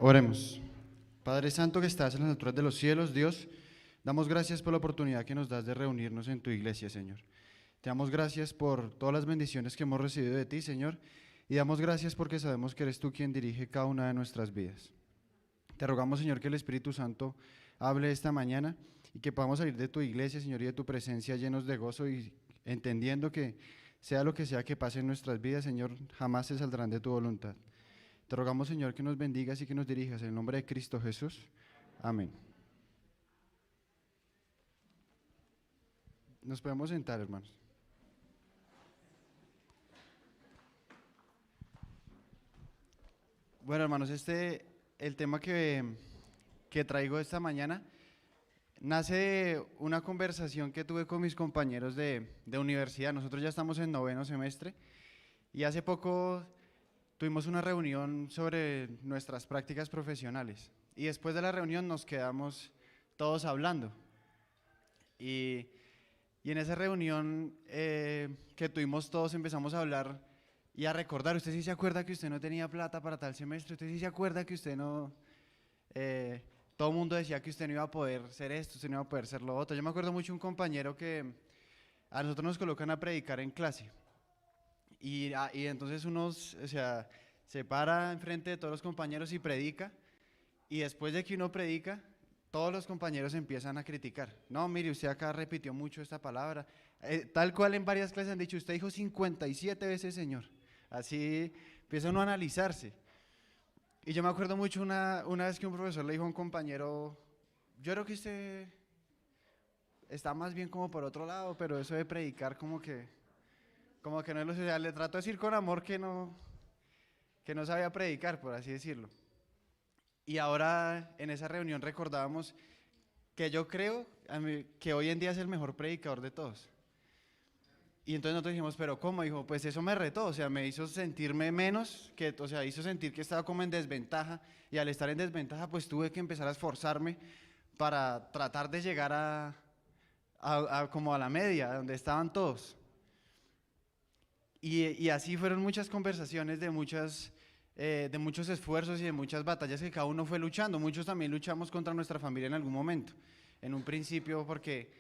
Oremos. Padre Santo que estás en las alturas de los cielos, Dios, damos gracias por la oportunidad que nos das de reunirnos en tu iglesia, Señor. Te damos gracias por todas las bendiciones que hemos recibido de ti, Señor, y damos gracias porque sabemos que eres tú quien dirige cada una de nuestras vidas. Te rogamos, Señor, que el Espíritu Santo hable esta mañana y que podamos salir de tu iglesia, Señor, y de tu presencia llenos de gozo y entendiendo que sea lo que sea que pase en nuestras vidas, Señor, jamás se saldrán de tu voluntad. Te rogamos, Señor, que nos bendigas y que nos dirijas en el nombre de Cristo Jesús. Amén. Nos podemos sentar, hermanos. Bueno, hermanos, el tema que traigo esta mañana nace de una conversación que tuve con mis compañeros de universidad. Nosotros ya estamos en 9º semestre y hace poco tuvimos una reunión sobre nuestras prácticas profesionales y después de la reunión nos quedamos todos hablando y en esa reunión que tuvimos todos empezamos a hablar y a recordar. ¿Usted sí se acuerda que usted no tenía plata para tal semestre? ¿Usted sí se acuerda que usted no, todo el mundo decía que usted no iba a poder ser esto, usted no iba a poder ser lo otro? Yo me acuerdo mucho de un compañero que a nosotros nos colocan a predicar en clase. Y entonces o sea, se para enfrente de todos los compañeros y predica, y después de que uno predica, todos los compañeros empiezan a criticar. No, mire, usted acá repitió mucho esta palabra, tal cual en varias clases han dicho, usted dijo 57 veces Señor. Así empieza uno a analizarse. Y yo me acuerdo mucho una vez que un profesor le dijo a un compañero, yo creo que usted está más bien como por otro lado, pero eso de predicar como que no lo sé, o sea, le trató de decir con amor que no sabía predicar, por así decirlo. Y ahora en esa reunión recordábamos que yo creo que hoy en día es el mejor predicador de todos. Y entonces nosotros dijimos, ¿pero cómo? Dijo, pues eso me retó, o sea, me hizo sentirme menos, o sea, hizo sentir que estaba como en desventaja, y al estar en desventaja pues tuve que empezar a esforzarme para tratar de llegar como a la media, donde estaban todos. Y así fueron muchas conversaciones de muchos esfuerzos y de muchas batallas que cada uno fue luchando. Muchos también luchamos contra nuestra familia en algún momento, en un principio, porque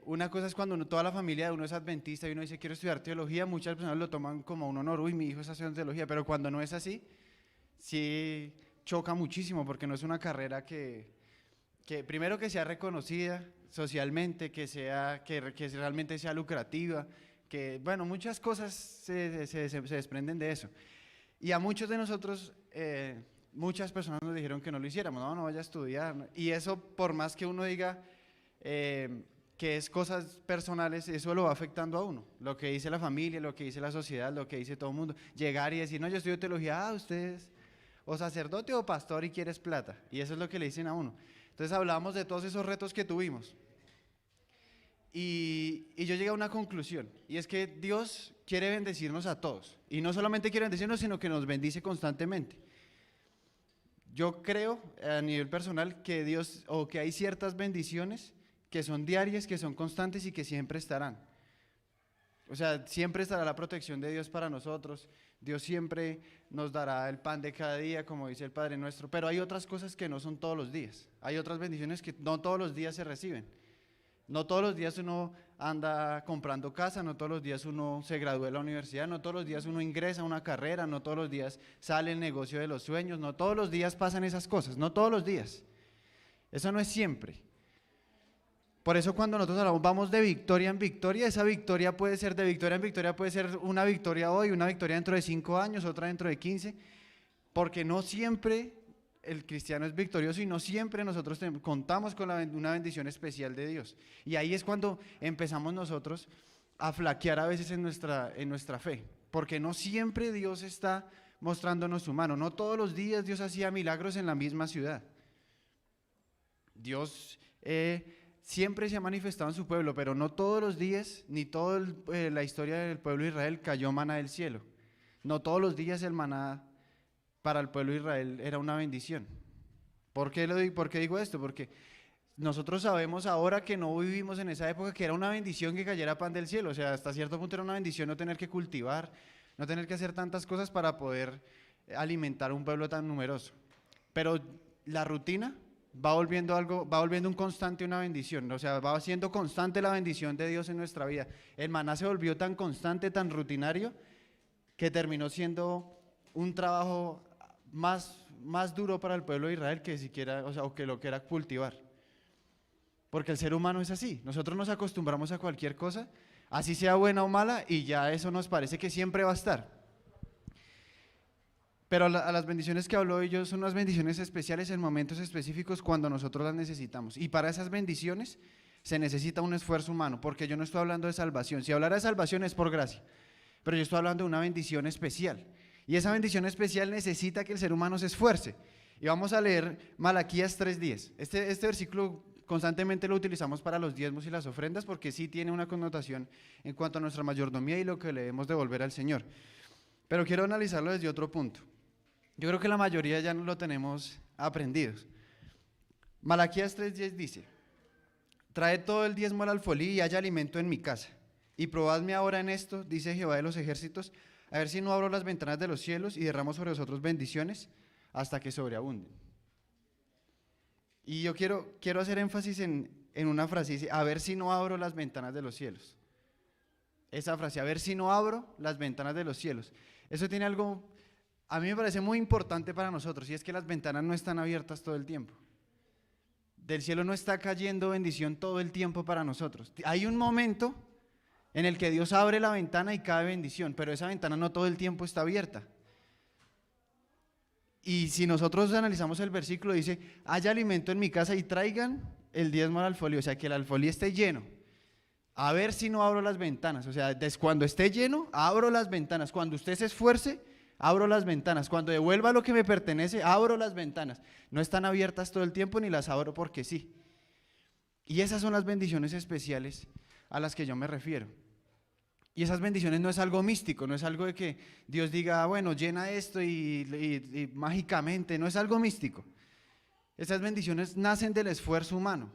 una cosa es cuando toda la familia de uno es adventista y uno dice quiero estudiar teología, muchas personas lo toman como un honor, uy, mi hijo está haciendo teología, pero cuando no es así, sí choca muchísimo, porque no es una carrera que primero que sea reconocida socialmente, que realmente sea lucrativa, que bueno, muchas cosas se desprenden de eso. Y a muchos de nosotros, muchas personas nos dijeron que no lo hiciéramos, no vaya a estudiar. Y eso, por más que uno diga que es cosas personales, eso lo va afectando a uno. Lo que dice la familia, lo que dice la sociedad, lo que dice todo el mundo. Llegar y decir, no, yo estudio teología, usted es o sacerdote o pastor y quieres plata. Y eso es lo que le dicen a uno. Entonces hablábamos de todos esos retos que tuvimos. Y yo llegué a una conclusión, y es que Dios quiere bendecirnos a todos, y no solamente quiere bendecirnos, sino que nos bendice constantemente. Yo creo a nivel personal que que hay ciertas bendiciones que son diarias, que son constantes y que siempre estarán. O sea, siempre estará la protección de Dios para nosotros, Dios siempre nos dará el pan de cada día, como dice el Padre Nuestro, pero hay otras cosas que no son todos los días, hay otras bendiciones que no todos los días se reciben. No todos los días uno anda comprando casa, no todos los días uno se gradúa de la universidad, no todos los días uno ingresa a una carrera, no todos los días sale el negocio de los sueños, no todos los días pasan esas cosas, no todos los días. Eso no es siempre. Por eso cuando nosotros hablamos, vamos de victoria en victoria, esa victoria puede ser de victoria en victoria, puede ser una victoria hoy, una victoria dentro de 5 años, otra dentro de 15, porque no siempre el cristiano es victorioso y no siempre nosotros contamos con una bendición especial de Dios. Y ahí es cuando empezamos nosotros a flaquear a veces en nuestra fe, porque no siempre Dios está mostrándonos su mano, no todos los días Dios hacía milagros en la misma ciudad. Dios siempre se ha manifestado en su pueblo, pero no todos los días, ni toda la historia del pueblo de Israel cayó maná del cielo. No todos los días el maná para el pueblo de Israel era una bendición. ¿Por qué digo esto? Porque nosotros sabemos ahora que no vivimos en esa época, que era una bendición que cayera pan del cielo. O sea, hasta cierto punto era una bendición no tener que cultivar, no tener que hacer tantas cosas para poder alimentar un pueblo tan numeroso. pero la rutina va volviendo algo, va volviendo un constante, una bendición, o sea, va siendo constante la bendición de Dios en nuestra vida. El maná se volvió tan constante, tan rutinario, que terminó siendo un trabajo más duro para el pueblo de Israel que siquiera, o sea, o que lo que era cultivar. Porque el ser humano es así, nosotros nos acostumbramos a cualquier cosa, así sea buena o mala, y ya eso nos parece que siempre va a estar. Pero a las bendiciones que habló ellos son unas bendiciones especiales en momentos específicos cuando nosotros las necesitamos. Y para esas bendiciones se necesita un esfuerzo humano, porque yo no estoy hablando de salvación. Si hablara de salvación es por gracia, pero yo estoy hablando de una bendición especial. Y esa bendición especial necesita que el ser humano se esfuerce. Y vamos a leer Malaquías 3:10. Este versículo constantemente lo utilizamos para los diezmos y las ofrendas porque sí tiene una connotación en cuanto a nuestra mayordomía y lo que le debemos devolver al Señor. Pero quiero analizarlo desde otro punto. Yo creo que la mayoría ya no lo tenemos aprendidos. Malaquías 3:10 dice: traed todo el diezmo al alfolí y haya alimento en mi casa. Y probadme ahora en esto, dice Jehová de los ejércitos, a ver si no abro las ventanas de los cielos y derramo sobre vosotros bendiciones hasta que sobreabunden. Y yo quiero hacer énfasis en una frase, dice, a ver si no abro las ventanas de los cielos. Esa frase, a ver si no abro las ventanas de los cielos. Eso tiene algo, a mí me parece muy importante para nosotros, y es que las ventanas no están abiertas todo el tiempo. Del cielo no está cayendo bendición todo el tiempo para nosotros. Hay un momento en el que Dios abre la ventana y cae bendición, pero esa ventana no todo el tiempo está abierta. Y si nosotros analizamos el versículo, dice, haya alimento en mi casa y traigan el diezmo al alfolí, o sea, que el alfolí esté lleno. A ver si no abro las ventanas, o sea, cuando esté lleno, abro las ventanas. Cuando usted se esfuerce, abro las ventanas. Cuando devuelva lo que me pertenece, abro las ventanas. No están abiertas todo el tiempo ni las abro porque sí. Y esas son las bendiciones especiales a las que yo me refiero. Y esas bendiciones no es algo místico, no es algo de que Dios diga, bueno, llena esto y mágicamente, no es algo místico. Esas bendiciones nacen del esfuerzo humano.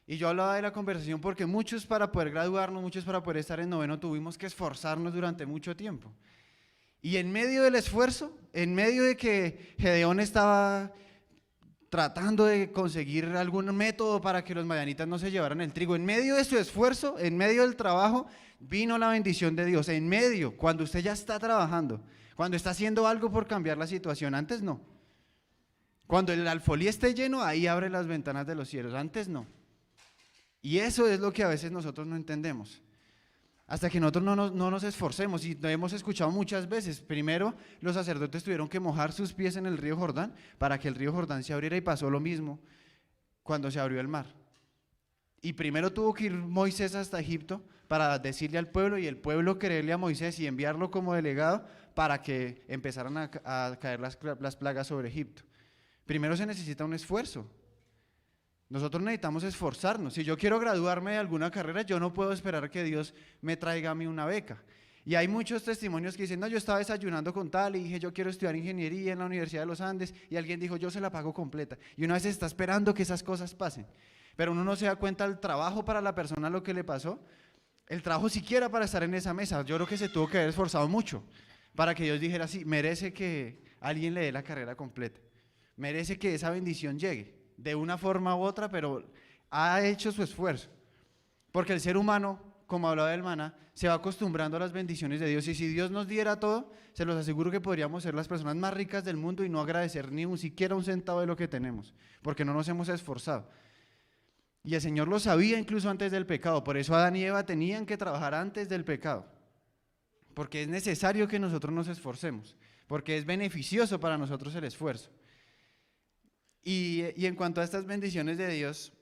Y yo hablaba de la conversación porque muchos para poder graduarnos, muchos para poder estar en noveno tuvimos que esforzarnos durante mucho tiempo. Y en medio del esfuerzo, en medio de que Gedeón estaba tratando de conseguir algún método para que los madianitas no se llevaran el trigo, en medio de su esfuerzo, en medio del trabajo, vino la bendición de Dios. En medio, cuando usted ya está trabajando, cuando está haciendo algo por cambiar la situación, antes no. Cuando el alfolí esté lleno, ahí abre las ventanas de los cielos, antes no. Y eso es lo que a veces nosotros no entendemos. Hasta que nosotros no nos esforcemos, y lo hemos escuchado muchas veces. Primero, los sacerdotes tuvieron que mojar sus pies en el río Jordán para que el río Jordán se abriera, y pasó lo mismo cuando se abrió el mar. Y primero tuvo que ir Moisés hasta Egipto para decirle al pueblo, y el pueblo creerle a Moisés y enviarlo como delegado para que empezaran a caer las plagas sobre Egipto. Primero se necesita un esfuerzo. Nosotros necesitamos esforzarnos. Si yo quiero graduarme de alguna carrera, yo no puedo esperar que Dios me traiga a mí una beca. Y hay muchos testimonios que dicen, no, yo estaba desayunando con tal y dije, yo quiero estudiar ingeniería en la Universidad de los Andes, y alguien dijo, yo se la pago completa. Y uno a veces está esperando que esas cosas pasen, pero uno no se da cuenta del trabajo para la persona lo que le pasó, el trabajo siquiera para estar en esa mesa. Yo creo que se tuvo que haber esforzado mucho para que Dios dijera, sí, merece que alguien le dé la carrera completa, merece que esa bendición llegue de una forma u otra, pero ha hecho su esfuerzo. Porque el ser humano, como hablaba del maná, se va acostumbrando a las bendiciones de Dios, y si Dios nos diera todo, se los aseguro que podríamos ser las personas más ricas del mundo y no agradecer ni siquiera un centavo de lo que tenemos, porque no nos hemos esforzado. Y el Señor lo sabía incluso antes del pecado, por eso Adán y Eva tenían que trabajar antes del pecado, porque es necesario que nosotros nos esforcemos, porque es beneficioso para nosotros el esfuerzo. Y en cuanto a estas bendiciones de Dios,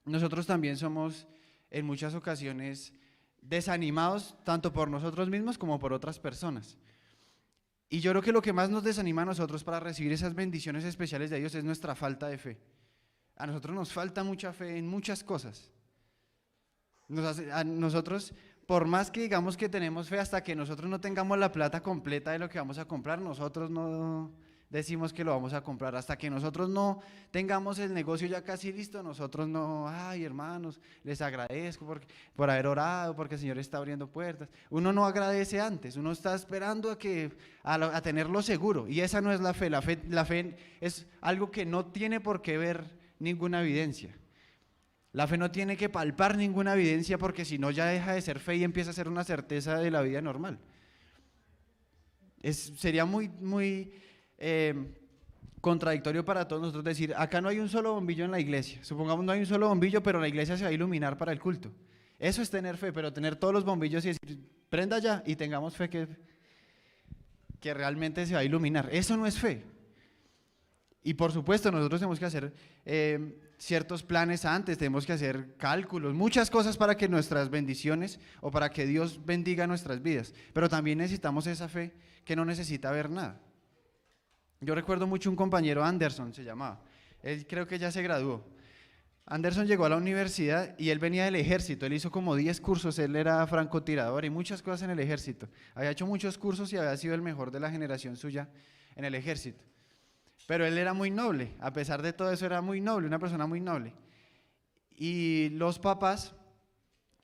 nosotros también somos en muchas ocasiones desanimados, tanto por nosotros mismos como por otras personas. Y yo creo que lo que más nos desanima a nosotros para recibir esas bendiciones especiales de Dios es nuestra falta de fe. A nosotros nos falta mucha fe en muchas cosas. A nosotros, por más que digamos que tenemos fe, hasta que nosotros no tengamos la plata completa de lo que vamos a comprar, nosotros no decimos que lo vamos a comprar. Hasta que nosotros no tengamos el negocio ya casi listo, nosotros no, ay hermanos, les agradezco por haber orado, porque el Señor está abriendo puertas. Uno no agradece antes, uno está esperando a tenerlo seguro. Y esa no es la fe. La fe es algo que no tiene por qué ver ninguna evidencia. La fe no tiene que palpar ninguna evidencia, porque si no ya deja de ser fe y empieza a ser una certeza de la vida normal. Sería muy contradictorio para todos nosotros decir, acá no hay un solo bombillo en la iglesia. Supongamos no hay un solo bombillo, pero la iglesia se va a iluminar para el culto. Eso es tener fe, pero tener todos los bombillos y decir, prenda ya y tengamos fe que realmente se va a iluminar. Eso no es fe. Y por supuesto nosotros tenemos que hacer ciertos planes antes, tenemos que hacer cálculos, muchas cosas para que nuestras bendiciones o para que Dios bendiga nuestras vidas. Pero también necesitamos esa fe que no necesita ver nada. Yo recuerdo mucho un compañero, Anderson se llamaba, él creo que ya se graduó. Anderson llegó a la universidad y él venía del ejército, él hizo como 10 cursos, él era francotirador y muchas cosas en el ejército. Había hecho muchos cursos y había sido el mejor de la generación suya en el ejército. Pero él era muy noble, a pesar de todo eso era muy noble, una persona muy noble. Y los papás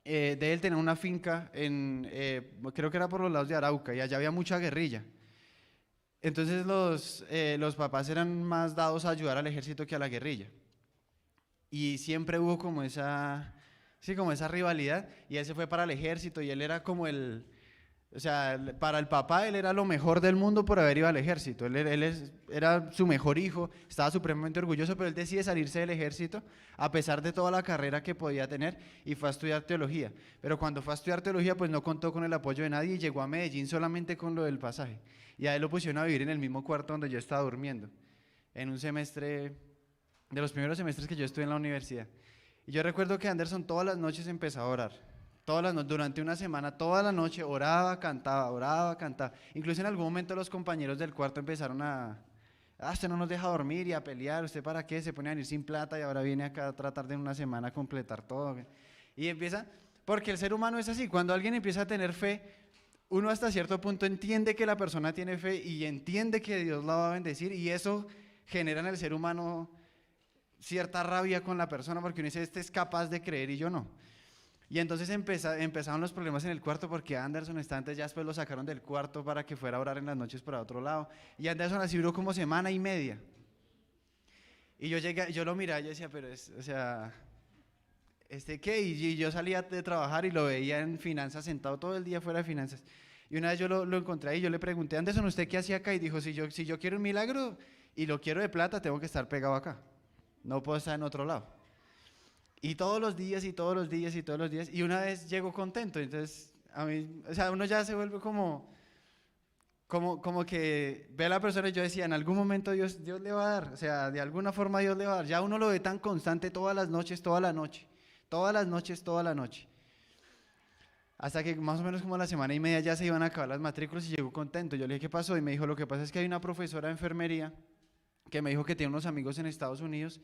de él tenían una finca creo que era por los lados de Arauca, y allá había mucha guerrilla. Entonces los papás eran más dados a ayudar al ejército que a la guerrilla. Y siempre hubo como esa rivalidad, y él se fue para el ejército y él era como o sea, para el papá él era lo mejor del mundo por haber ido al ejército, era su mejor hijo, estaba supremamente orgulloso, pero él decide salirse del ejército a pesar de toda la carrera que podía tener y fue a estudiar teología. Pero cuando fue a estudiar teología pues no contó con el apoyo de nadie y llegó a Medellín solamente con lo del pasaje. Y a él lo pusieron a vivir en el mismo cuarto donde yo estaba durmiendo, en un semestre, de los primeros semestres que yo estuve en la universidad. Y yo recuerdo que Anderson todas las noches empezó a orar. Durante una semana, toda la noche oraba, cantaba. Incluso en algún momento los compañeros del cuarto empezaron usted no nos deja dormir y a pelear, ¿usted para qué? Se pone a venir sin plata y ahora viene acá a tratar de en una semana completar todo. Y empieza, porque el ser humano es así, cuando alguien empieza a tener fe, uno hasta cierto punto entiende que la persona tiene fe y entiende que Dios la va a bendecir, y eso genera en el ser humano cierta rabia con la persona, porque uno dice, este es capaz de creer y yo no. Y entonces empezaron los problemas en el cuarto, porque Anderson antes ya después lo sacaron del cuarto para que fuera a orar en las noches para otro lado. Y Anderson así duró como semana y media. Y yo lo miraba y yo decía, pero o sea, ¿qué? Y yo salía de trabajar y lo veía en finanzas, sentado todo el día fuera de finanzas. Y una vez yo lo encontré ahí y yo le pregunté, Anderson, ¿usted qué hacía acá? Y dijo, si yo quiero un milagro y lo quiero de plata, tengo que estar pegado acá. No puedo estar en otro lado. Y todos los días, y una vez llego contento, entonces a mí, o sea, uno ya se vuelve como que ve a la persona, y yo decía, en algún momento Dios le va a dar, o sea, de alguna forma Dios le va a dar, ya uno lo ve tan constante todas las noches, hasta que más o menos como a la semana y media ya se iban a acabar las matrículas y llegó contento. Yo le dije, ¿qué pasó? Y me dijo, lo que pasa es que hay una profesora de enfermería que me dijo que tiene unos amigos en Estados Unidos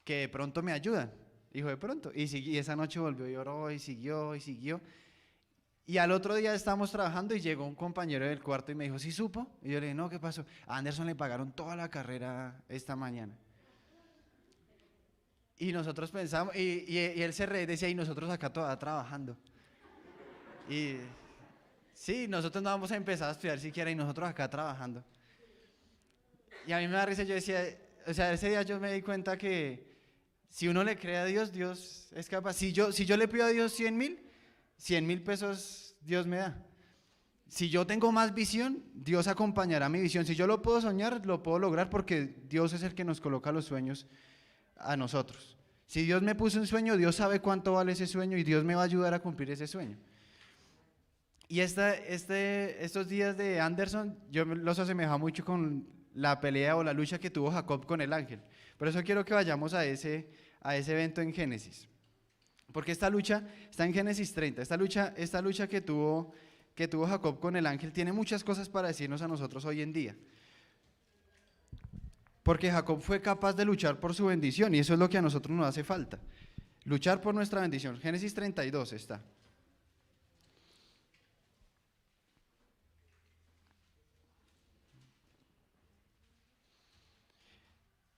que de pronto me ayudan. Dijo, de pronto, y esa noche volvió y oró y siguió. Y al otro día estábamos trabajando y llegó un compañero del cuarto y me dijo, ¿sí supo? Y yo le dije, no, ¿qué pasó? A Anderson le pagaron toda la carrera esta mañana. Y nosotros pensamos, y él se decía, y nosotros acá todavía trabajando. Y sí, nosotros no vamos a empezar a estudiar siquiera y nosotros acá trabajando. Y a mí me da risa, yo decía, o sea, ese día yo me di cuenta que si uno le cree a Dios, Dios es capaz. Si yo le pido a Dios 100,000 pesos Dios me da. Si yo tengo más visión, Dios acompañará mi visión. Si yo lo puedo soñar, lo puedo lograr, porque Dios es el que nos coloca los sueños a nosotros. Si Dios me puso un sueño, Dios sabe cuánto vale ese sueño y Dios me va a ayudar a cumplir ese sueño. Y estos días de Anderson, yo los asemejaba mucho con la pelea o la lucha que tuvo Jacob con el ángel. Por eso quiero que vayamos a ese evento en Génesis. Porque esta lucha está en Génesis 30. Esta lucha que tuvo Jacob con el ángel tiene muchas cosas para decirnos a nosotros hoy en día. Porque Jacob fue capaz de luchar por su bendición, y eso es lo que a nosotros nos hace falta. Luchar por nuestra bendición. Génesis 32 está.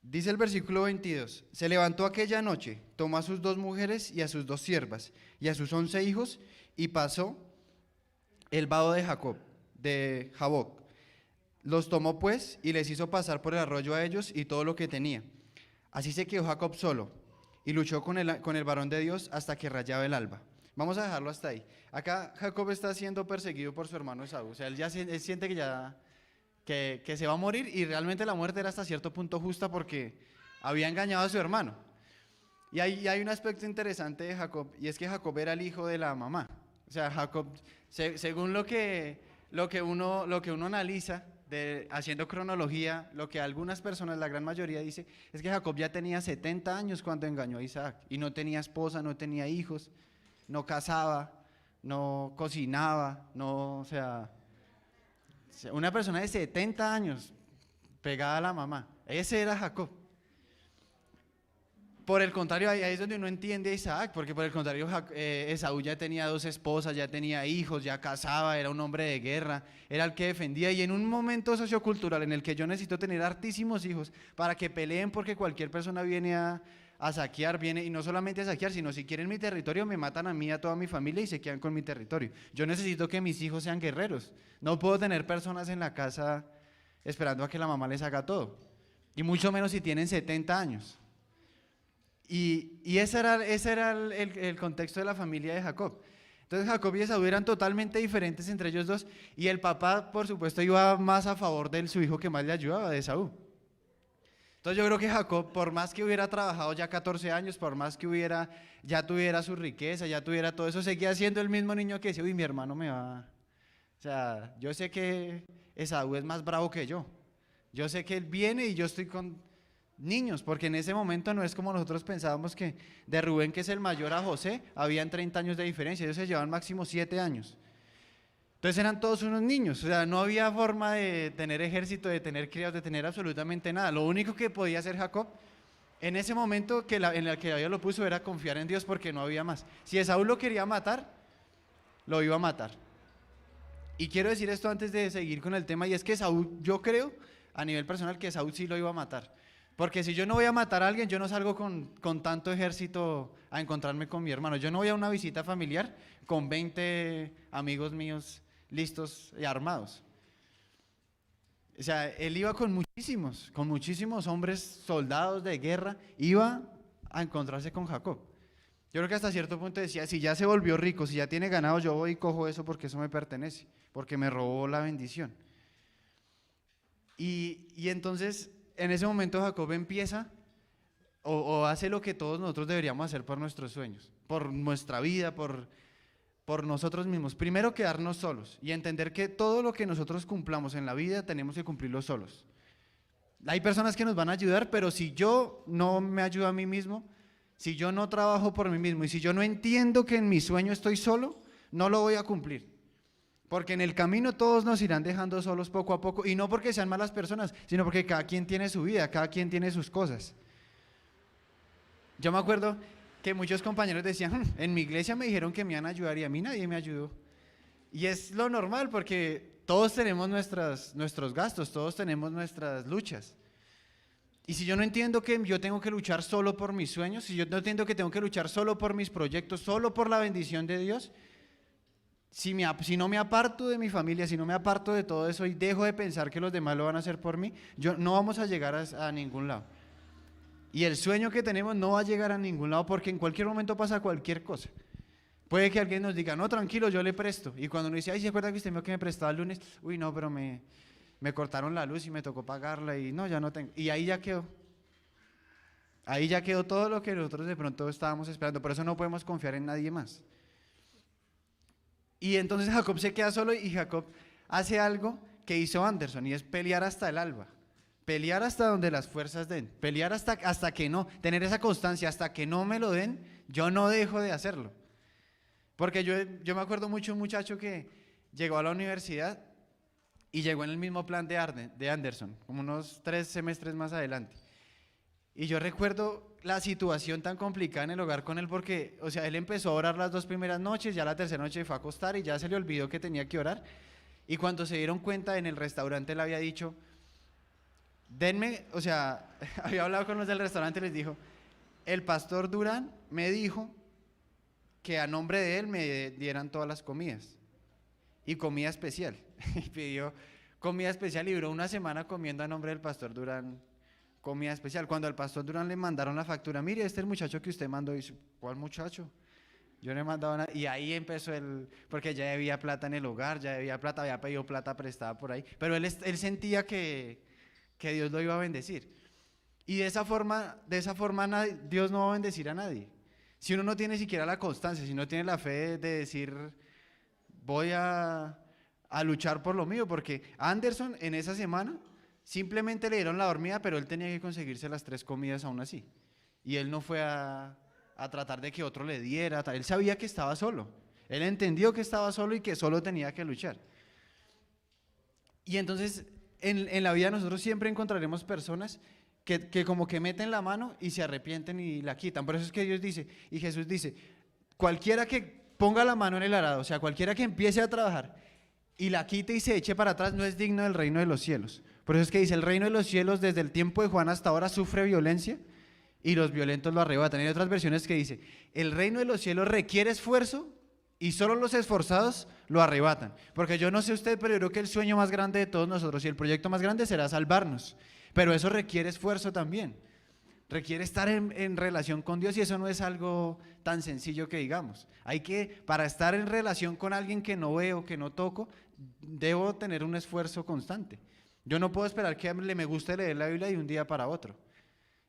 Dice el versículo 22, se levantó aquella noche, tomó a sus 2 mujeres y a sus 2 siervas y a sus 11 hijos y pasó el vado de Jacob, de Jaboc. Los tomó pues y les hizo pasar por el arroyo a ellos y todo lo que tenía. Así se quedó Jacob solo y luchó con el varón de Dios hasta que rayaba el alba. Vamos a dejarlo hasta ahí. Acá Jacob está siendo perseguido por su hermano Esaú. O sea, él siente que ya que se va a morir, y realmente la muerte era hasta cierto punto justa porque había engañado a su hermano. Y hay un aspecto interesante de Jacob, y es que Jacob era el hijo de la mamá. O sea, Jacob, según lo que uno analiza, haciendo cronología, lo que algunas personas, la gran mayoría dice, es que Jacob ya tenía 70 años cuando engañó a Isaac, y no tenía esposa, no tenía hijos, no casaba, no cocinaba, no, o sea, una persona de 70 años pegada a la mamá. Ese era Jacob. Por el contrario, ahí es donde uno entiende a Isaac, porque por el contrario, Esaú ya tenía 2 esposas, ya tenía hijos, ya casaba, era un hombre de guerra, era el que defendía. Y en un momento sociocultural en el que yo necesito tener hartísimos hijos para que peleen, porque cualquier persona viene a saquear, y no solamente a saquear, sino si quieren mi territorio, me matan a mí y a toda mi familia y se quedan con mi territorio. Yo necesito que mis hijos sean guerreros. No puedo tener personas en la casa esperando a que la mamá les haga todo, y mucho menos si tienen 70 años. Y ese era el contexto de la familia de Jacob. Entonces Jacob y Esaú eran totalmente diferentes entre ellos dos, y el papá, por supuesto, iba más a favor de su hijo que más le ayudaba, de Esaú. Entonces yo creo que Jacob, por más que hubiera trabajado ya 14 años, por más que ya tuviera su riqueza, ya tuviera todo eso, seguía siendo el mismo niño que decía, uy, mi hermano me va. O sea, yo sé que Esaú es más bravo que yo. Yo sé que él viene y yo estoy con niños, porque en ese momento no es como nosotros pensábamos, que de Rubén, que es el mayor, a José, habían 30 años de diferencia, ellos se llevaban máximo 7 años. Entonces eran todos unos niños, o sea, no había forma de tener ejército, de tener criados, de tener absolutamente nada. Lo único que podía hacer Jacob en ese momento en el que Dios lo puso era confiar en Dios, porque no había más. Si Esaú lo quería matar, lo iba a matar. Y quiero decir esto antes de seguir con el tema, y es que Esaú, yo creo a nivel personal que Esaú sí lo iba a matar. Porque si yo no voy a matar a alguien, yo no salgo con tanto ejército a encontrarme con mi hermano. Yo no voy a una visita familiar con 20 amigos míos listos y armados. O sea, él iba con muchísimos hombres, soldados de guerra, iba a encontrarse con Jacob. Yo creo que hasta cierto punto decía, si ya se volvió rico, si ya tiene ganado, yo voy y cojo eso porque eso me pertenece, porque me robó la bendición. Y entonces, en ese momento Jacob empieza o hace lo que todos nosotros deberíamos hacer por nuestros sueños, por nuestra vida, por nosotros mismos. Primero, quedarnos solos y entender que todo lo que nosotros cumplamos en la vida tenemos que cumplirlo solos. Hay personas que nos van a ayudar, pero si yo no me ayudo a mí mismo, si yo no trabajo por mí mismo y si yo no entiendo que en mi sueño estoy solo, no lo voy a cumplir. Porque en el camino todos nos irán dejando solos poco a poco, y no porque sean malas personas, sino porque cada quien tiene su vida, cada quien tiene sus cosas. Yo me acuerdo que muchos compañeros decían, en mi iglesia me dijeron que me iban a ayudar y a mí nadie me ayudó. Y es lo normal, porque todos tenemos nuestros gastos, todos tenemos nuestras luchas. Y si yo no entiendo que yo tengo que luchar solo por mis sueños, si yo no entiendo que tengo que luchar solo por mis proyectos, solo por la bendición de Dios, si no me aparto de mi familia, si no me aparto de todo eso y dejo de pensar que los demás lo van a hacer por mí, no vamos a llegar a ningún lado. Y el sueño que tenemos no va a llegar a ningún lado, porque en cualquier momento pasa cualquier cosa. Puede que alguien nos diga, no, tranquilo, yo le presto. Y cuando uno dice, ay, ¿se acuerda que usted me prestaba el lunes? Uy, no, pero me cortaron la luz y me tocó pagarla y no, ya no tengo. Y ahí ya quedó. Ahí ya quedó todo lo que nosotros de pronto estábamos esperando. Por eso no podemos confiar en nadie más. Y entonces Jacob se queda solo, y Jacob hace algo que hizo Anderson, y es pelear hasta el alba. Pelear hasta donde las fuerzas den, pelear hasta que no, tener esa constancia, hasta que no me lo den, yo no dejo de hacerlo. Porque yo me acuerdo mucho un muchacho que llegó a la universidad y llegó en el mismo plan de Anderson, como unos 3 semestres más adelante. Y yo recuerdo la situación tan complicada en el hogar con él, porque, o sea, él empezó a orar las 2 primeras noches, ya la tercera noche fue a acostar y ya se le olvidó que tenía que orar. Y cuando se dieron cuenta, en el restaurante le había dicho, denme, o sea, había hablado con los del restaurante y les dijo, el pastor Durán me dijo que a nombre de él me dieran todas las comidas y comida especial. Y pidió comida especial y duró una semana comiendo a nombre del pastor Durán comida especial. Cuando al pastor Durán le mandaron la factura, mire, este es el muchacho que usted mandó. Y dice, ¿cuál muchacho? Yo no he mandado nada. Y ahí empezó porque ya debía plata en el hogar, ya debía plata, había pedido plata prestada por ahí. Pero él sentía que Dios lo iba a bendecir. Y de esa forma Dios no va a bendecir a nadie. Si uno no tiene siquiera la constancia, si no tiene la fe de decir, voy a luchar por lo mío, porque a Anderson en esa semana simplemente le dieron la dormida, pero él tenía que conseguirse las 3 comidas aún así. Y él no fue a tratar de que otro le diera, él sabía que estaba solo, él entendió que estaba solo y que solo tenía que luchar. Y entonces en la vida nosotros siempre encontraremos personas que como que meten la mano y se arrepienten y la quitan. Por eso es que Dios dice, y Jesús dice, cualquiera que ponga la mano en el arado, o sea, cualquiera que empiece a trabajar y la quite y se eche para atrás, no es digno del reino de los cielos. Por eso es que dice, el reino de los cielos desde el tiempo de Juan hasta ahora sufre violencia y los violentos lo arrebatan. Hay otras versiones que dice, el reino de los cielos requiere esfuerzo y solo los esforzados lo arrebatan. Porque yo no sé usted, pero yo creo que el sueño más grande de todos nosotros y el proyecto más grande será salvarnos. Pero eso requiere esfuerzo también. Requiere estar en relación con Dios y eso no es algo tan sencillo que digamos. Para estar en relación con alguien que no veo, que no toco, debo tener un esfuerzo constante. Yo no puedo esperar que me guste leer la Biblia de un día para otro.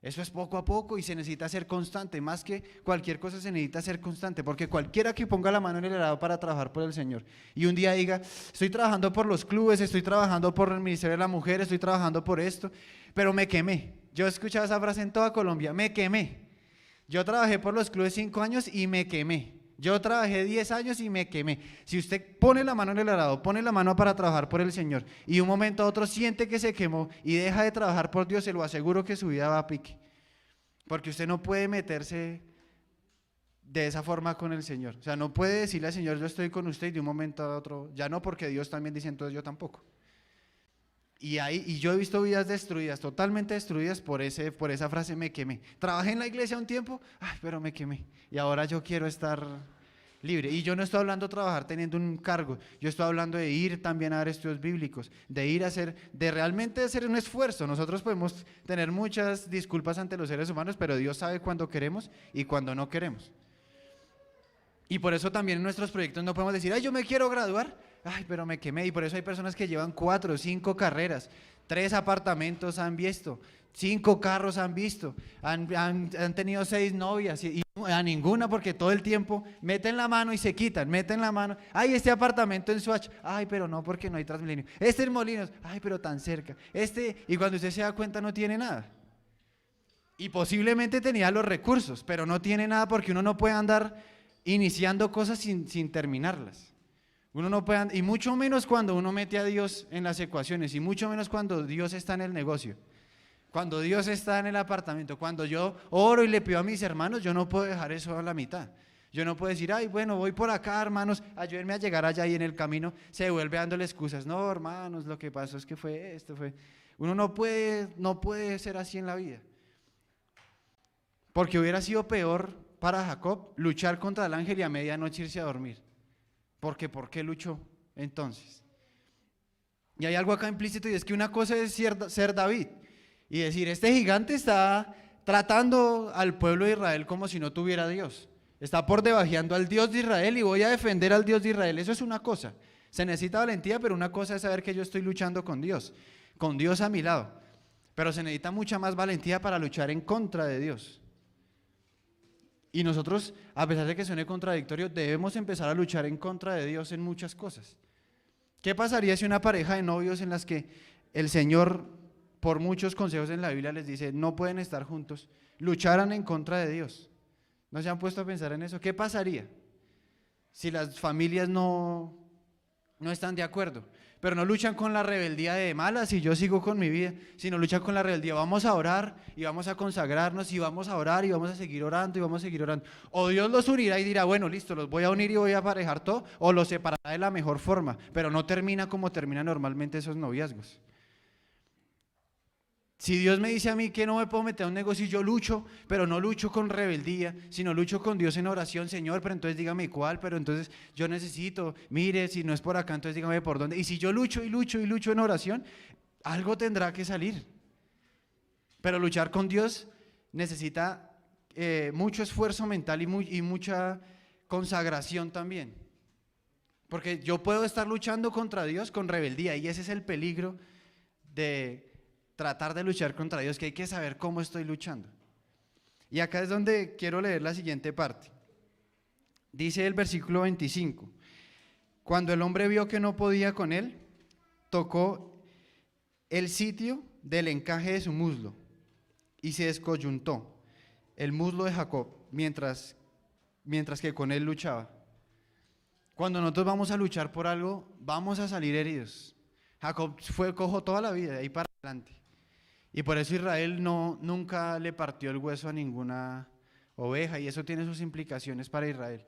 Eso es poco a poco y se necesita ser constante. Más que cualquier cosa se necesita ser constante, porque cualquiera que ponga la mano en el arado para trabajar por el Señor y un día diga, estoy trabajando por los clubes, estoy trabajando por el Ministerio de la Mujer, estoy trabajando por esto, pero me quemé. Yo he escuchado esa frase en toda Colombia, me quemé. Yo trabajé por los clubes 5 años y me quemé. Yo trabajé 10 años y me quemé. Si usted pone la mano en el arado, pone la mano para trabajar por el Señor y de un momento a otro siente que se quemó y deja de trabajar por Dios, se lo aseguro que su vida va a pique. Porque usted no puede meterse de esa forma con el Señor. O sea, no puede decirle al Señor, yo estoy con usted y de un momento a otro, ya no, porque Dios también dice, entonces yo tampoco. Y yo he visto vidas destruidas, totalmente destruidas por esa frase, me quemé. Trabajé en la iglesia un tiempo, pero me quemé. Y ahora yo quiero estar libre. Y yo no estoy hablando de trabajar teniendo un cargo, yo estoy hablando de ir también a dar estudios bíblicos, de realmente hacer un esfuerzo. Nosotros podemos tener muchas disculpas ante los seres humanos, pero Dios sabe cuándo queremos y cuándo no queremos. Y por eso también en nuestros proyectos no podemos decir, yo me quiero graduar, pero me quemé. Y por eso hay personas que llevan 4 o 5 carreras, 3 apartamentos han visto, 5 carros han visto, han tenido 6 novias y a ninguna, porque todo el tiempo meten la mano y se quitan, meten la mano, este apartamento en Swatch, pero no, porque no hay Transmilenio, en Molinos, pero tan cerca, y cuando usted se da cuenta no tiene nada. Y posiblemente tenía los recursos, pero no tiene nada porque uno no puede andar iniciando cosas sin terminarlas. Uno no puede, y mucho menos cuando uno mete a Dios en las ecuaciones, y mucho menos cuando Dios está en el negocio, cuando Dios está en el apartamento. Cuando yo oro y le pido a mis hermanos, yo no puedo dejar eso a la mitad. Yo no puedo decir, bueno, voy por acá, hermanos, ayúdenme a llegar allá, y en el camino se vuelve dándole excusas. No, hermanos, lo que pasó es que fue esto, Uno no puede ser así en la vida. Porque hubiera sido peor para Jacob luchar contra el ángel y a medianoche irse a dormir. Porque ¿por qué luchó entonces? Y hay algo acá implícito, y es que una cosa es ser David y decir, este gigante está tratando al pueblo de Israel como si no tuviera Dios. Está por debajeando al Dios de Israel y voy a defender al Dios de Israel. Eso es una cosa. Se necesita valentía, pero una cosa es saber que yo estoy luchando con Dios a mi lado. Pero se necesita mucha más valentía para luchar en contra de Dios. Y nosotros, a pesar de que suene contradictorio, debemos empezar a luchar en contra de Dios en muchas cosas. ¿Qué pasaría si una pareja de novios en las que el Señor, por muchos consejos en la Biblia, les dice no pueden estar juntos, lucharan en contra de Dios? ¿No se han puesto a pensar en eso? ¿Qué pasaría si las familias no están de acuerdo? Pero no luchan con la rebeldía de malas y yo sigo con mi vida, sino luchan con la rebeldía, vamos a orar y vamos a consagrarnos y vamos a orar y vamos a seguir orando y vamos a seguir orando. O Dios los unirá y dirá, bueno, listo, los voy a unir y voy a aparejar todo, o los separará de la mejor forma, pero no termina como terminan normalmente esos noviazgos. Si Dios me dice a mí que no me puedo meter a un negocio y yo lucho, pero no lucho con rebeldía, sino lucho con Dios en oración, Señor, pero entonces dígame cuál, pero entonces yo necesito, mire, si no es por acá, entonces dígame por dónde. Y si yo lucho y lucho y lucho en oración, algo tendrá que salir. Pero luchar con Dios necesita mucho esfuerzo mental y mucha consagración también. Porque yo puedo estar luchando contra Dios con rebeldía y ese es el peligro de tratar de luchar contra Dios, que hay que saber cómo estoy luchando. Y acá es donde quiero leer la siguiente parte. Dice el versículo 25, cuando el hombre vio que no podía con él, tocó el sitio del encaje de su muslo y se descoyuntó el muslo de Jacob mientras que con él luchaba. Cuando nosotros vamos a luchar por algo, vamos a salir heridos. Jacob fue cojo toda la vida, de ahí para adelante. Y por eso Israel nunca le partió el hueso a ninguna oveja, y eso tiene sus implicaciones para Israel.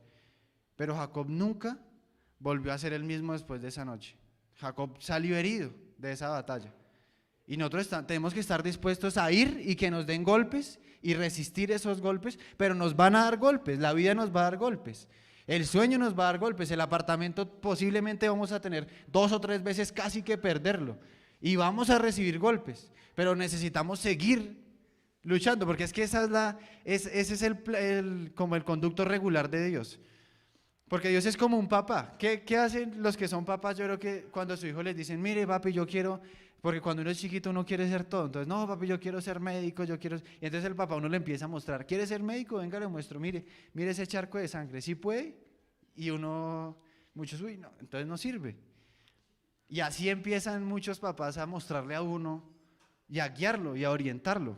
Pero Jacob nunca volvió a ser el mismo después de esa noche. Jacob salió herido de esa batalla. Y nosotros tenemos que estar dispuestos a ir y que nos den golpes y resistir esos golpes, pero nos van a dar golpes, la vida nos va a dar golpes. El sueño nos va a dar golpes, el apartamento posiblemente vamos a tener 2 o 3 veces casi que perderlo y vamos a recibir golpes, pero necesitamos seguir luchando porque es que ese es como el conducto regular de Dios. Porque Dios es como un papá. ¿Qué hacen los que son papás? Yo creo que cuando a su hijo les dicen, mire papi, yo quiero, porque cuando uno es chiquito uno quiere ser todo, entonces no papi, yo quiero ser médico, y entonces el papá uno le empieza a mostrar, ¿quiere ser médico? Venga, le muestro, mire ese charco de sangre, ¿sí puede? Y muchos, uy, no, entonces no sirve. Y así empiezan muchos papás a mostrarle a uno y a guiarlo y a orientarlo.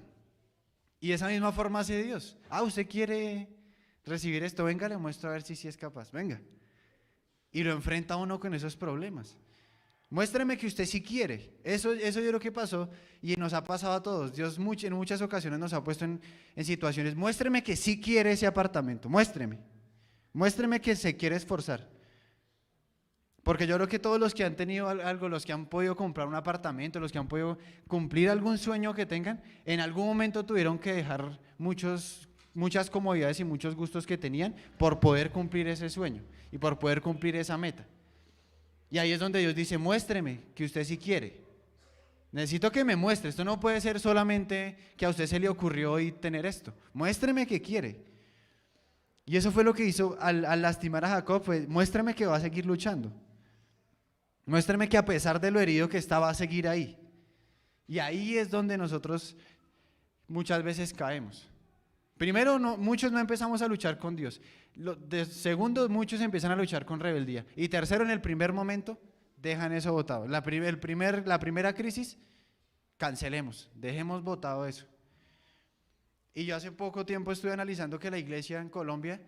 Y de esa misma forma hace Dios. ¿Usted quiere recibir esto? Venga, le muestro a ver si sí es capaz, venga. Y lo enfrenta a uno con esos problemas. Muéstreme que usted sí quiere. Eso yo creo que pasó y nos ha pasado a todos. Dios en muchas ocasiones nos ha puesto en situaciones, muéstreme que sí quiere ese apartamento, muéstreme que se quiere esforzar. Porque yo creo que todos los que han tenido algo, los que han podido comprar un apartamento, los que han podido cumplir algún sueño que tengan, en algún momento tuvieron que dejar muchas comodidades y muchos gustos que tenían por poder cumplir ese sueño y por poder cumplir esa meta. Y ahí es donde Dios dice, muéstreme que usted sí quiere. Necesito que me muestre, esto no puede ser solamente que a usted se le ocurrió hoy tener esto. Muéstreme que quiere. Y eso fue lo que hizo al lastimar a Jacob, pues muéstrame que va a seguir luchando. Muéstrame que a pesar de lo herido que está, va a seguir ahí. Y ahí es donde nosotros muchas veces caemos. Primero, muchos no empezamos a luchar con Dios. Segundo, muchos empiezan a luchar con rebeldía. Y tercero, en el primer momento, dejan eso botado. La primera crisis, cancelemos, dejemos botado eso. Y yo hace poco tiempo estuve analizando que la iglesia en Colombia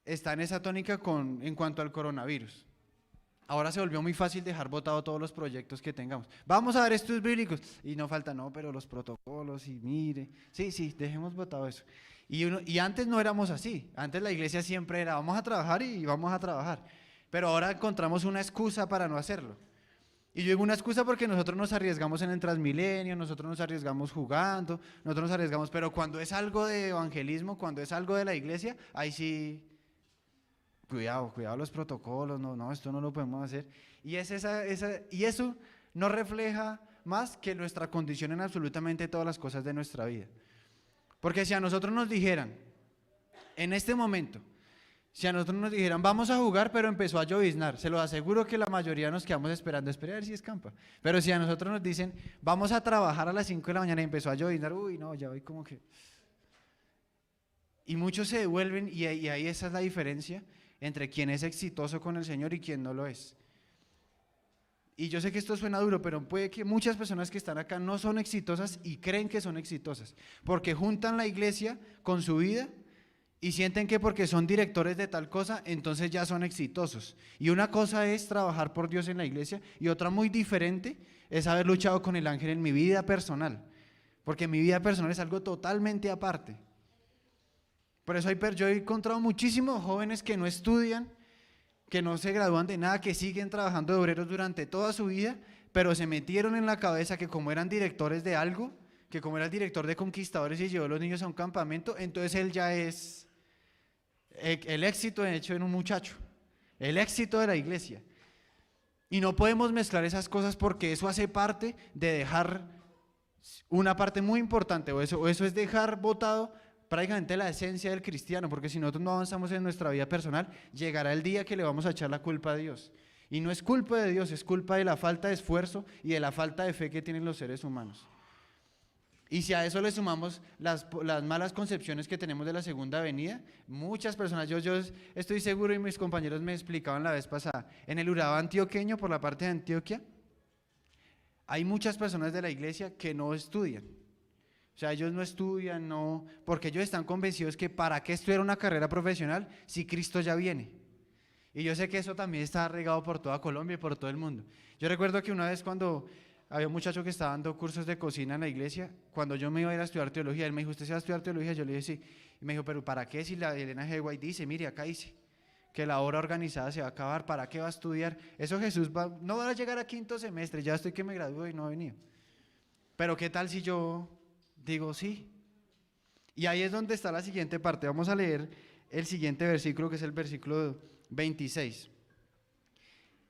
está en esa tónica en cuanto al coronavirus. Ahora se volvió muy fácil dejar botado todos los proyectos que tengamos. Vamos a ver estudios bíblicos. Y no falta, no, pero los protocolos y mire. Sí, dejemos botado eso. Y antes no éramos así. Antes la iglesia siempre era, vamos a trabajar y vamos a trabajar. Pero ahora encontramos una excusa para no hacerlo. Y yo digo una excusa porque nosotros nos arriesgamos en el Transmilenio, nosotros nos arriesgamos jugando, nosotros nos arriesgamos, pero cuando es algo de evangelismo, cuando es algo de la iglesia, ahí sí, cuidado los protocolos, no, esto no lo podemos hacer. Y eso no refleja más que nuestra condición en absolutamente todas las cosas de nuestra vida. Porque si a nosotros nos dijeran, en este momento, si a nosotros nos dijeran, vamos a jugar, pero empezó a lloviznar, se lo aseguro que la mayoría nos quedamos esperando, espera a ver si escampa. Pero si a nosotros nos dicen, vamos a trabajar a las 5 de la mañana y empezó a lloviznar, uy, no, ya voy como que... Y muchos se devuelven y ahí esa es la diferencia entre quien es exitoso con el Señor y quien no lo es. Y yo sé que esto suena duro, pero puede que muchas personas que están acá no son exitosas y creen que son exitosas, porque juntan la iglesia con su vida y sienten que porque son directores de tal cosa, entonces ya son exitosos. Y una cosa es trabajar por Dios en la iglesia y otra muy diferente es haber luchado con el ángel en mi vida personal, porque mi vida personal es algo totalmente aparte. Por eso yo he encontrado muchísimos jóvenes que no estudian, que no se gradúan de nada, que siguen trabajando de obreros durante toda su vida, pero se metieron en la cabeza que como eran directores de algo, que como era el director de Conquistadores y llevó a los niños a un campamento, entonces él ya es el éxito hecho en un muchacho, el éxito de la iglesia. Y no podemos mezclar esas cosas porque eso hace parte de dejar una parte muy importante, o eso es dejar botado prácticamente la esencia del cristiano, porque si nosotros no avanzamos en nuestra vida personal, llegará el día que le vamos a echar la culpa a Dios. Y no es culpa de Dios, es culpa de la falta de esfuerzo y de la falta de fe que tienen los seres humanos. Y si a eso le sumamos las malas concepciones que tenemos de la segunda venida, muchas personas, yo estoy seguro y mis compañeros me explicaban la vez pasada, en el Urabá antioqueño, por la parte de Antioquia, hay muchas personas de la iglesia que no estudian. O sea, ellos no estudian, no, porque ellos están convencidos que para qué estudiar una carrera profesional si Cristo ya viene. Y yo sé que eso también está regado por toda Colombia y por todo el mundo. Yo recuerdo que una vez cuando había un muchacho que estaba dando cursos de cocina en la iglesia, cuando yo me iba a ir a estudiar teología, él me dijo, ¿usted se va a estudiar teología? Yo le dije, sí. Y me dijo, ¿pero para qué? Si la Elena G. White dice, mire, acá dice que la obra organizada se va a acabar, ¿para qué va a estudiar? Eso Jesús no va a llegar a quinto semestre, ya estoy que me gradúo y no ha venido. Pero ¿qué tal si yo digo sí? Y ahí es donde está la siguiente parte. Vamos a leer el siguiente versículo, que es el versículo 26.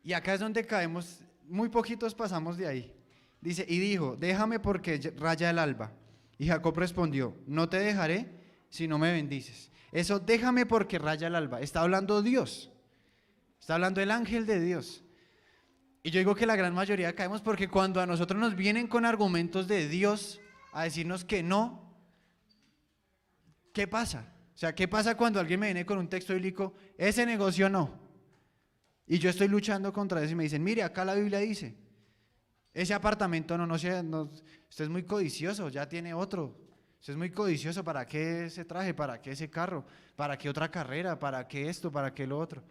Y acá es donde caemos, muy poquitos pasamos de ahí. Dice, y dijo, déjame porque raya el alba. Y Jacob respondió, no te dejaré si no me bendices. Eso, déjame porque raya el alba, está hablando Dios, está hablando el ángel de Dios. Y yo digo que la gran mayoría caemos porque cuando a nosotros nos vienen con argumentos de Dios a decirnos que no, ¿qué pasa? O sea, ¿qué pasa cuando alguien me viene con un texto bíblico, ese negocio no? Y yo estoy luchando contra eso y me dicen, mire, acá la Biblia dice, ese apartamento no, usted es muy codicioso, ya tiene otro. Usted es muy codicioso, ¿para qué ese traje? ¿Para qué ese carro? ¿Para qué otra carrera? ¿Para qué esto? ¿Para qué lo otro?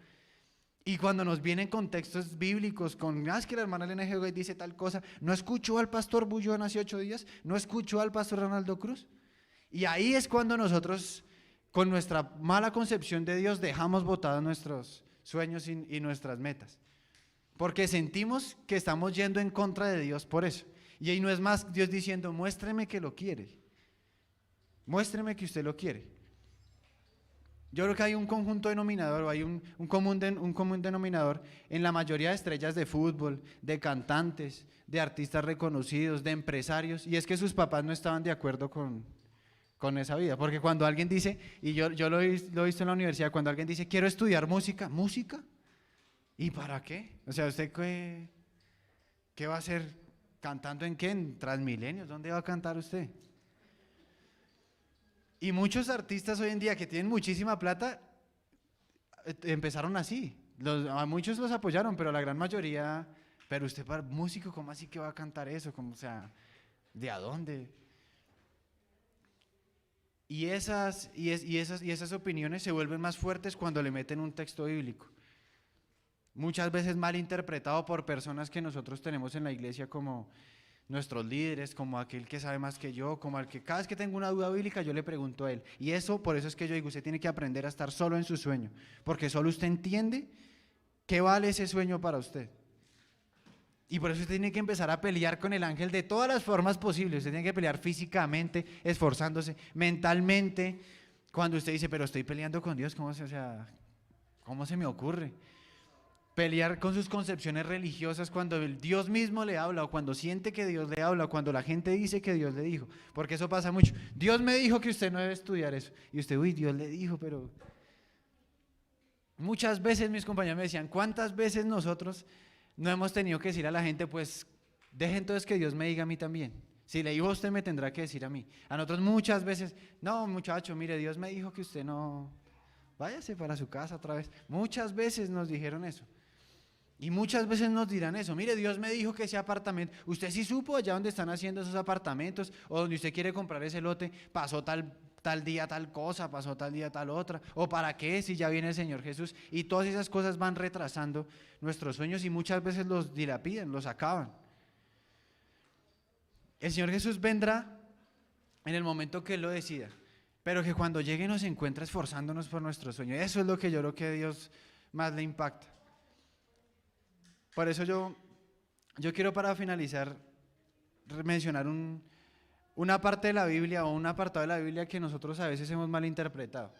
Y cuando nos vienen con textos bíblicos, es que la hermana Elena G. White dice tal cosa, ¿no escuchó al pastor Bullón hace 8 días? ¿No escuchó al pastor Ronaldo Cruz? Y ahí es cuando nosotros, con nuestra mala concepción de Dios, dejamos botados nuestros sueños y nuestras metas. Porque sentimos que estamos yendo en contra de Dios por eso. Y ahí no es más Dios diciendo, muéstreme que lo quiere. Muéstreme que usted lo quiere. Yo creo que hay un conjunto denominador, o hay un común denominador en la mayoría de estrellas de fútbol, de cantantes, de artistas reconocidos, de empresarios, y es que sus papás no estaban de acuerdo con esa vida. Porque cuando alguien dice, y yo lo he visto en la universidad, cuando alguien dice, quiero estudiar música, ¿música? ¿Y para qué? O sea, ¿usted qué va a hacer? ¿Cantando en qué? ¿En Transmilenios? ¿Dónde va a cantar usted? Y muchos artistas hoy en día que tienen muchísima plata empezaron así. A muchos los apoyaron, pero la gran mayoría, pero usted para músico, ¿cómo así que va a cantar eso? O sea, ¿de a dónde? Y esas opiniones se vuelven más fuertes cuando le meten un texto bíblico. Muchas veces mal interpretado por personas que nosotros tenemos en la iglesia como nuestros líderes, como aquel que sabe más que yo, como al que cada vez que tengo una duda bíblica yo le pregunto a él. Y por eso es que yo digo, usted tiene que aprender a estar solo en su sueño, porque solo usted entiende qué vale ese sueño para usted. Y por eso usted tiene que empezar a pelear con el ángel de todas las formas posibles. Usted tiene que pelear físicamente, esforzándose, mentalmente. Cuando usted dice, pero estoy peleando con Dios, ¿cómo se me ocurre? Pelear con sus concepciones religiosas cuando el Dios mismo le habla, o cuando siente que Dios le habla, o cuando la gente dice que Dios le dijo, porque eso pasa mucho. Dios me dijo que usted no debe estudiar eso, y usted, uy, Dios le dijo, pero muchas veces mis compañeros me decían, ¿cuántas veces nosotros no hemos tenido que decir a la gente, pues, deje entonces que Dios me diga a mí también? Si le dijo a usted, me tendrá que decir a mí. A nosotros muchas veces, no, muchacho, mire, Dios me dijo que usted no, váyase para su casa otra vez. Muchas veces nos dijeron eso. Y muchas veces nos dirán eso, mire, Dios me dijo que ese apartamento, usted sí supo allá donde están haciendo esos apartamentos, o donde usted quiere comprar ese lote, pasó tal día tal cosa, pasó tal día tal otra, o para qué si ya viene el Señor Jesús, y todas esas cosas van retrasando nuestros sueños y muchas veces los dilapidan, los acaban. El Señor Jesús vendrá en el momento que Él lo decida, pero que cuando llegue nos encuentre esforzándonos por nuestro sueño. Eso es lo que yo creo que a Dios más le impacta. Por eso yo quiero, para finalizar, mencionar un una parte de la Biblia o un apartado de la Biblia que nosotros a veces hemos malinterpretado.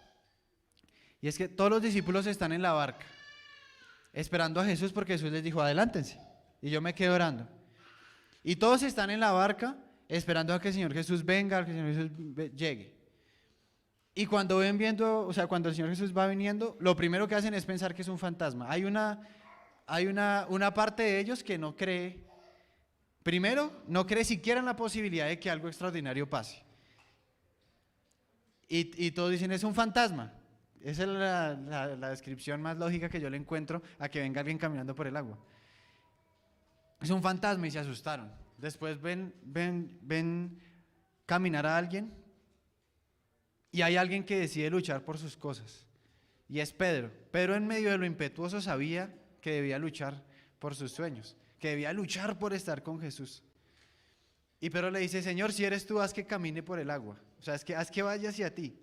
Y es que todos los discípulos están en la barca, esperando a Jesús porque Jesús les dijo, adelántense. Y yo me quedo orando. Y todos están en la barca esperando a que el Señor Jesús venga, a que el Señor Jesús llegue. Y cuando ven viendo, o sea, cuando el Señor Jesús va viniendo, lo primero que hacen es pensar que es un fantasma. Hay una parte de ellos que no cree, primero, no cree siquiera en la posibilidad de que algo extraordinario pase. Y todos dicen, es un fantasma. Esa es la descripción más lógica que yo le encuentro a que venga alguien caminando por el agua. Es un fantasma y se asustaron. Después ven caminar a alguien y hay alguien que decide luchar por sus cosas. Y es Pedro. Pedro, en medio de lo impetuoso, sabía que debía luchar por sus sueños, que debía luchar por estar con Jesús. Y Pedro le dice, Señor, si eres tú, haz que camine por el agua. O sea, haz que vaya hacia ti.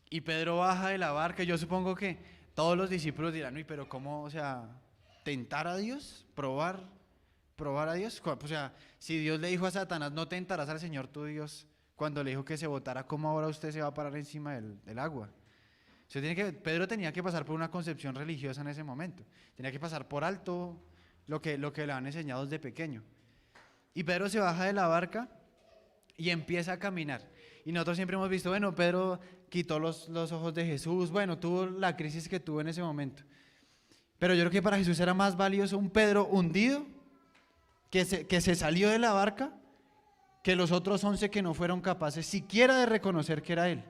Y Pedro baja de la barca. Yo supongo que todos los discípulos dirán, uy, pero ¿cómo? O sea, ¿tentar a Dios? ¿Probar a Dios? O sea, si Dios le dijo a Satanás, no tentarás al Señor tu Dios, cuando le dijo que se botara, ¿cómo ahora usted se va a parar encima del agua? Pedro tenía que pasar por una concepción religiosa en ese momento. Tenía que pasar por alto lo que le han enseñado desde pequeño. Y Pedro se baja de la barca y empieza a caminar. Y nosotros siempre hemos visto, bueno, Pedro quitó los ojos de Jesús, bueno, tuvo la crisis que tuvo en ese momento. Pero yo creo que para Jesús era más valioso un Pedro hundido, que se salió de la barca, que los otros 11 que no fueron capaces siquiera de reconocer que era él.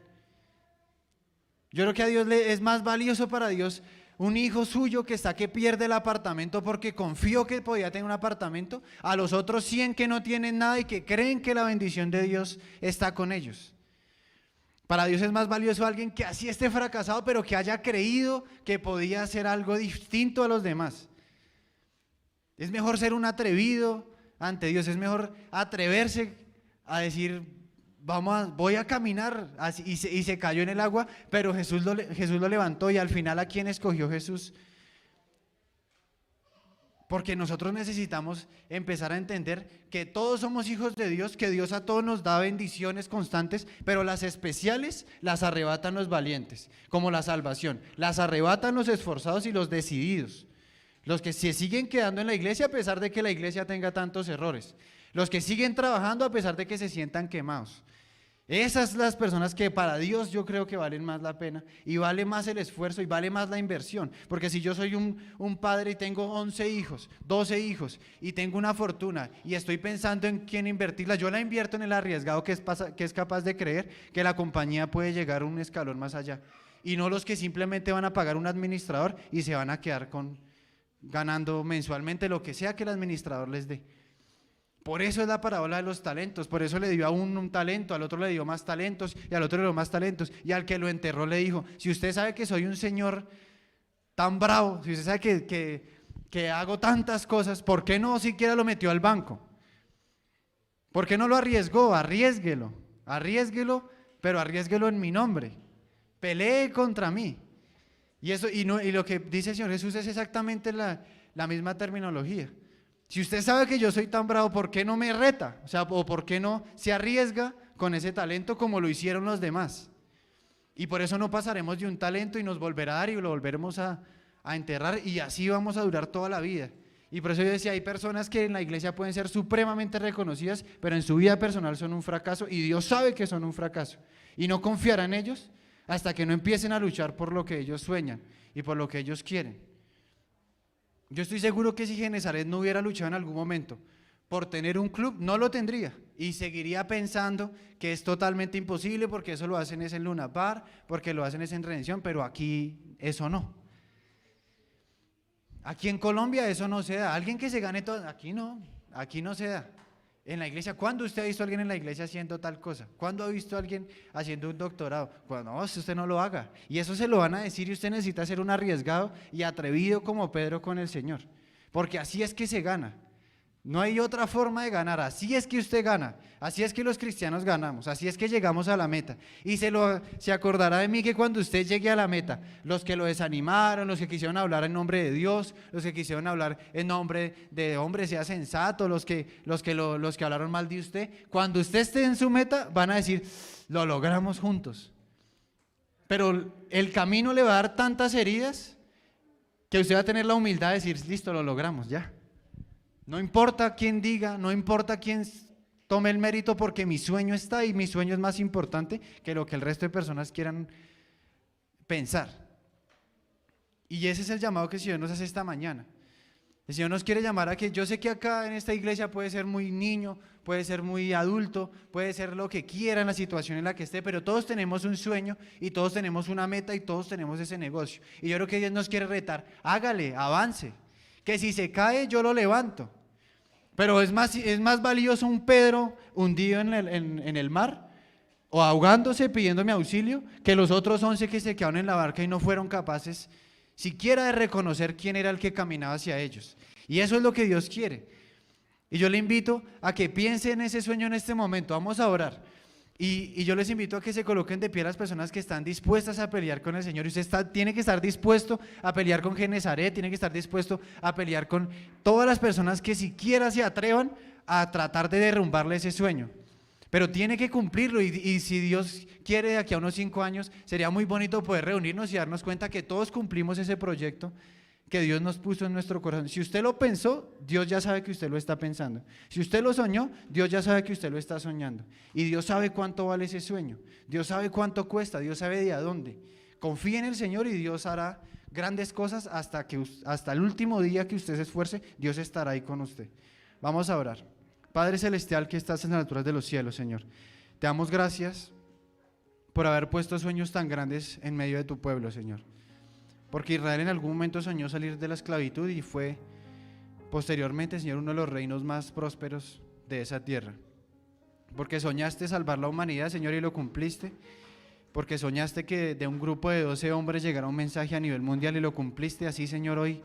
Yo creo que a Dios es más valioso para Dios un hijo suyo que pierde el apartamento porque confió que podía tener un apartamento, a los otros 100 que no tienen nada y que creen que la bendición de Dios está con ellos. Para Dios es más valioso alguien que así esté fracasado, pero que haya creído que podía hacer algo distinto a los demás. Es mejor ser un atrevido ante Dios, es mejor atreverse a decir, voy a caminar, y se cayó en el agua, pero Jesús lo levantó. Y al final, ¿a quién escogió Jesús? Porque nosotros necesitamos empezar a entender que todos somos hijos de Dios, que Dios a todos nos da bendiciones constantes, pero las especiales las arrebatan los valientes, como la salvación, las arrebatan los esforzados y los decididos, los que se siguen quedando en la iglesia a pesar de que la iglesia tenga tantos errores, los que siguen trabajando a pesar de que se sientan quemados. Esas son las personas que para Dios yo creo que valen más la pena y vale más el esfuerzo y vale más la inversión. Porque si yo soy un padre y tengo 11 hijos, 12 hijos y tengo una fortuna y estoy pensando en quién invertirla, yo la invierto en el arriesgado que es capaz de creer que la compañía puede llegar un escalón más allá. Y no los que simplemente van a pagar un administrador y se van a quedar ganando mensualmente lo que sea que el administrador les dé. Por eso es la parábola de los talentos, por eso le dio a uno un talento, al otro le dio más talentos y al otro le dio más talentos, y al que lo enterró le dijo, si usted sabe que soy un señor tan bravo, si usted sabe que hago tantas cosas, ¿por qué no siquiera lo metió al banco? ¿Por qué no lo arriesgó? Arriésguelo, pero arriésguelo en mi nombre, pelee contra mí. Y lo que dice el Señor Jesús es exactamente la misma terminología. Si usted sabe que yo soy tan bravo, ¿por qué no me reta? O sea, ¿o por qué no se arriesga con ese talento como lo hicieron los demás? Y por eso no pasaremos de un talento y nos volverá a dar y lo volveremos a enterrar, y así vamos a durar toda la vida. Y por eso yo decía, hay personas que en la iglesia pueden ser supremamente reconocidas, pero en su vida personal son un fracaso, y Dios sabe que son un fracaso. Y no confiará en ellos hasta que no empiecen a luchar por lo que ellos sueñan y por lo que ellos quieren. Yo estoy seguro que si Genesaret no hubiera luchado en algún momento por tener un club, no lo tendría y seguiría pensando que es totalmente imposible porque eso lo hacen es en Luna Park, porque lo hacen es en Redención, pero aquí eso no. Aquí en Colombia eso no se da. Alguien que se gane todo, aquí no se da. En la iglesia, ¿cuándo usted ha visto a alguien en la iglesia haciendo tal cosa? ¿Cuándo ha visto a alguien haciendo un doctorado? Cuando no, usted no lo haga. Y eso se lo van a decir y usted necesita ser un arriesgado y atrevido como Pedro con el Señor. Porque así es que se gana. No hay otra forma de ganar, así es que usted gana, así es que los cristianos ganamos, así es que llegamos a la meta. Y se acordará de mí que cuando usted llegue a la meta, los que lo desanimaron, los que quisieron hablar en nombre de Dios, los que quisieron hablar en nombre de hombre, sea sensato, los que hablaron mal de usted, cuando usted esté en su meta, van a decir, lo logramos juntos. Pero el camino le va a dar tantas heridas que usted va a tener la humildad de decir, listo, lo logramos ya. No importa quién diga, no importa quién tome el mérito, porque mi sueño está y mi sueño es más importante que lo que el resto de personas quieran pensar. Y ese es el llamado que el Señor nos hace esta mañana. El Señor nos quiere llamar a que, yo sé que acá en esta iglesia puede ser muy niño, puede ser muy adulto, puede ser lo que quiera en la situación en la que esté, pero todos tenemos un sueño y todos tenemos una meta y todos tenemos ese negocio. Y yo creo que Dios nos quiere retar, hágale, avance, que si se cae yo lo levanto. Pero es más valioso un Pedro hundido en el mar o ahogándose pidiéndome auxilio que los otros 11 que se quedaron en la barca y no fueron capaces siquiera de reconocer quién era el que caminaba hacia ellos. Y eso es lo que Dios quiere. Y yo le invito a que piense en ese sueño en este momento. Vamos a orar. Y yo les invito a que se coloquen de pie las personas que están dispuestas a pelear con el Señor. Y usted tiene que estar dispuesto a pelear con Genesaret, tiene que estar dispuesto a pelear con todas las personas que siquiera se atrevan a tratar de derrumbarle ese sueño. Pero tiene que cumplirlo y si Dios quiere, de aquí a unos 5 años, sería muy bonito poder reunirnos y darnos cuenta que todos cumplimos ese proyecto que Dios nos puso en nuestro corazón. Si usted lo pensó, Dios ya sabe que usted lo está pensando. Si usted lo soñó, Dios ya sabe que usted lo está soñando. Y Dios sabe cuánto vale ese sueño. Dios sabe cuánto cuesta, Dios sabe de a dónde. Confíe en el Señor y Dios hará grandes cosas hasta el último día que usted se esfuerce, Dios estará ahí con usted. Vamos a orar. Padre Celestial que estás en las alturas de los cielos, Señor, te damos gracias por haber puesto sueños tan grandes en medio de tu pueblo, Señor. Porque Israel en algún momento soñó salir de la esclavitud y fue posteriormente, Señor, uno de los reinos más prósperos de esa tierra. Porque soñaste salvar la humanidad, Señor, y lo cumpliste. Porque soñaste que de un grupo de 12 hombres llegara un mensaje a nivel mundial y lo cumpliste. Así, Señor, hoy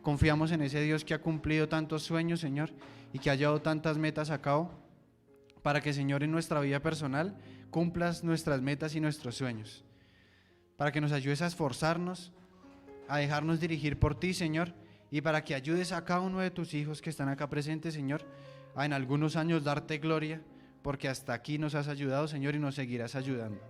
confiamos en ese Dios que ha cumplido tantos sueños, Señor, y que ha llevado tantas metas a cabo, para que, Señor, en nuestra vida personal cumplas nuestras metas y nuestros sueños. Para que nos ayudes a esforzarnos, a dejarnos dirigir por ti, Señor, y para que ayudes a cada uno de tus hijos que están acá presentes, Señor, a en algunos años darte gloria, porque hasta aquí nos has ayudado, Señor, y nos seguirás ayudando.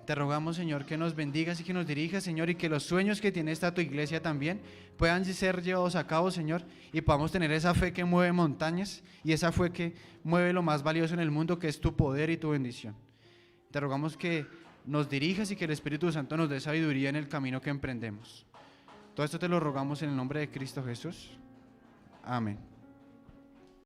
Te rogamos, Señor, que nos bendigas y que nos dirijas, Señor, y que los sueños que tiene esta tu iglesia también puedan ser llevados a cabo, Señor, y podamos tener esa fe que mueve montañas y esa fe que mueve lo más valioso en el mundo, que es tu poder y tu bendición. Te rogamos que nos dirijas y que el Espíritu Santo nos dé sabiduría en el camino que emprendemos. Todo esto te lo rogamos en el nombre de Cristo Jesús. Amén.